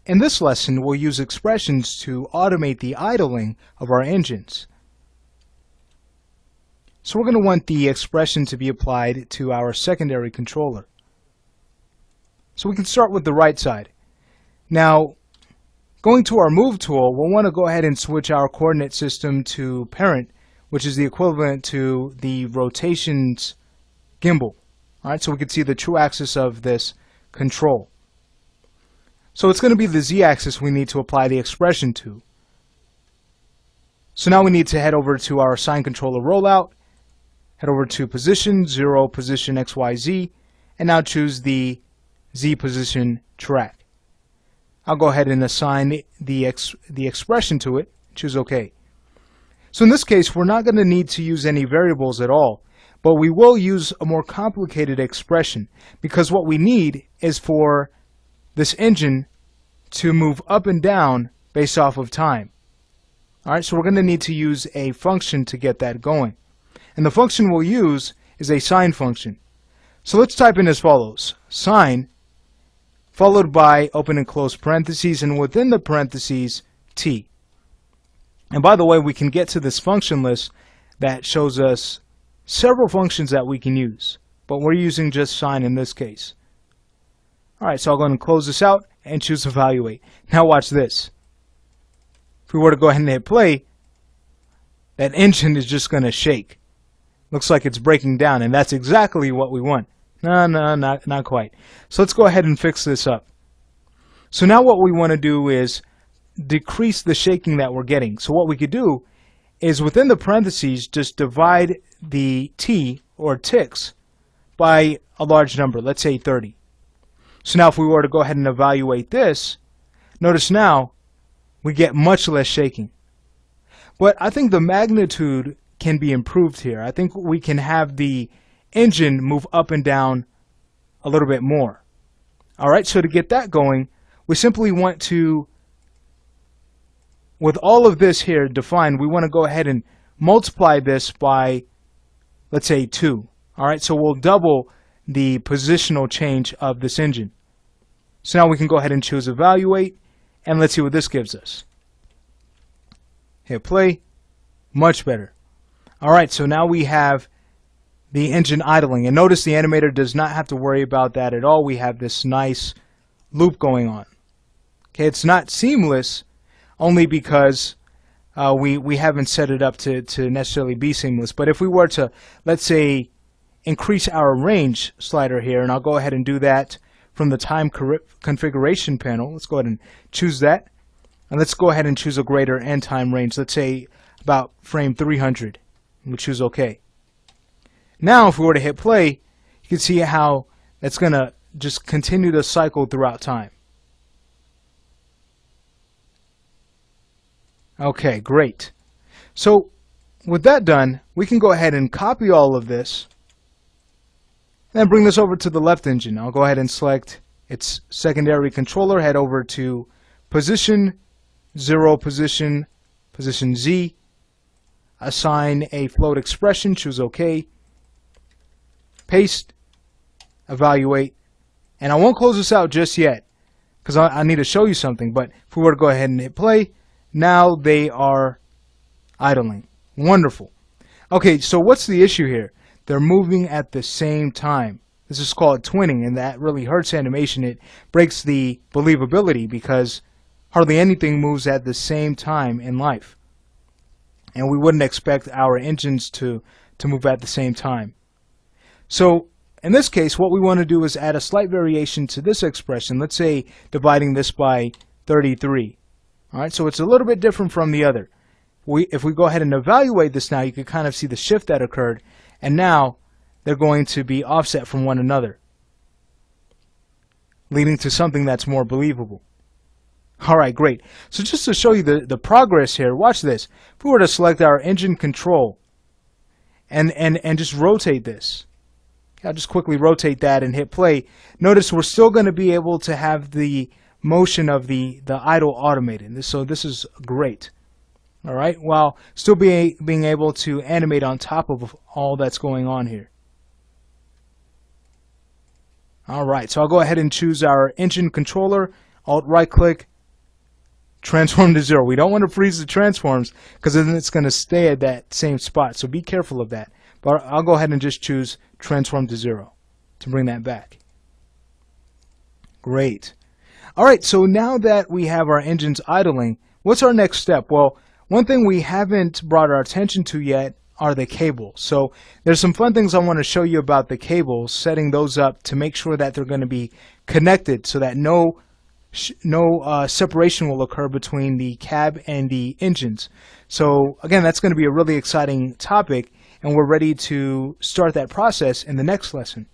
In this lesson, we'll use expressions to automate the idling of our engines. So we're going to want the expression to be applied to our secondary controller. So we can start with the right side. Now, going to our Move tool, we'll want to go ahead and switch our coordinate system to parent, which is the equivalent to the rotation's gimbal. Alright, so we can see the true axis of this control. So it's going to be the z-axis we need to apply the expression to. So now we need to head over to our Assign Controller Rollout, head over to Position, 0, Position XYZ, and now choose the Z position track. I'll go ahead and assign the expression to it, choose OK. So in this case, we're not going to need to use any variables at all, but we will use a more complicated expression because what we need is for this engine to move up and down based off of time. Alright, so we're going to need to use a function to get that going. And the function we'll use is a sine function. So let's type in as follows: sine followed by open and close parentheses, and within the parentheses, t. And by the way, we can get to this function list that shows us several functions that we can use, but we're using just sine in this case. Alright, so I'll go ahead and close this out and choose Evaluate. Now watch this. If we were to go ahead and hit play, that engine is just going to shake. Looks like it's breaking down, and that's exactly what we want. No, not quite. So let's go ahead and fix this up. So now what we want to do is decrease the shaking that we're getting. So what we could do is within the parentheses, just divide the t, or ticks, by a large number, let's say 30. So now if we were to go ahead and evaluate this, notice now we get much less shaking. But I think the magnitude can be improved here. I think we can have the engine move up and down a little bit more. Alright, so to get that going, we simply want to, with all of this here defined, we want to go ahead and multiply this by, let's say, 2. Alright, so we'll double the positional change of this engine. So now we can go ahead and choose Evaluate, and let's see what this gives us. Hit play. Much better. Alright, so now we have the engine idling, and notice the animator does not have to worry about that at all. We have this nice loop going on. Okay, it's not seamless only because we haven't set it up to necessarily be seamless, but if we were to, let's say, increase our range slider here, and I'll go ahead and do that from the time configuration panel. Let's go ahead and choose that, and let's go ahead and choose a greater end time range, let's say about frame 300, and we choose OK. Now if we were to hit play, you can see how it's going to just continue to cycle throughout time. Okay, great. So with that done, we can go ahead and copy all of this and then bring this over to the left engine. I'll go ahead and select its secondary controller, head over to Position, 0, Position Z, assign a float expression, choose OK, paste, evaluate, and I won't close this out just yet because I need to show you something, but if we were to go ahead and hit play, now they are idling. Wonderful. Okay, so what's the issue here? They're moving at the same time. This is called twinning, and that really hurts animation. It breaks the believability because hardly anything moves at the same time in life. And we wouldn't expect our engines to move at the same time. So in this case, what we want to do is add a slight variation to this expression. Let's say dividing this by 33. Alright, so it's a little bit different from the other. If we go ahead and evaluate this now, you can kind of see the shift that occurred, and now they're going to be offset from one another, leading to something that's more believable. Alright, great. So just to show you the progress here, watch this. If we were to select our engine control and just rotate this, I'll just quickly rotate that and hit play. Notice we're still going to be able to have the motion of the idle automated. So this is great. Alright, while still being able to animate on top of all that's going on here. Alright, so I'll go ahead and choose our engine controller, Alt right click, transform to 0. We don't want to freeze the transforms because then it's going to stay at that same spot. So be careful of that. But I'll go ahead and just choose transform to 0 to bring that back. Great. All right, so now that we have our engines idling, what's our next step? Well, one thing we haven't brought our attention to yet are the cables. So there's some fun things I want to show you about the cables, setting those up to make sure that they're going to be connected so that no separation will occur between the cab and the engines. So again, that's going to be a really exciting topic, and we're ready to start that process in the next lesson.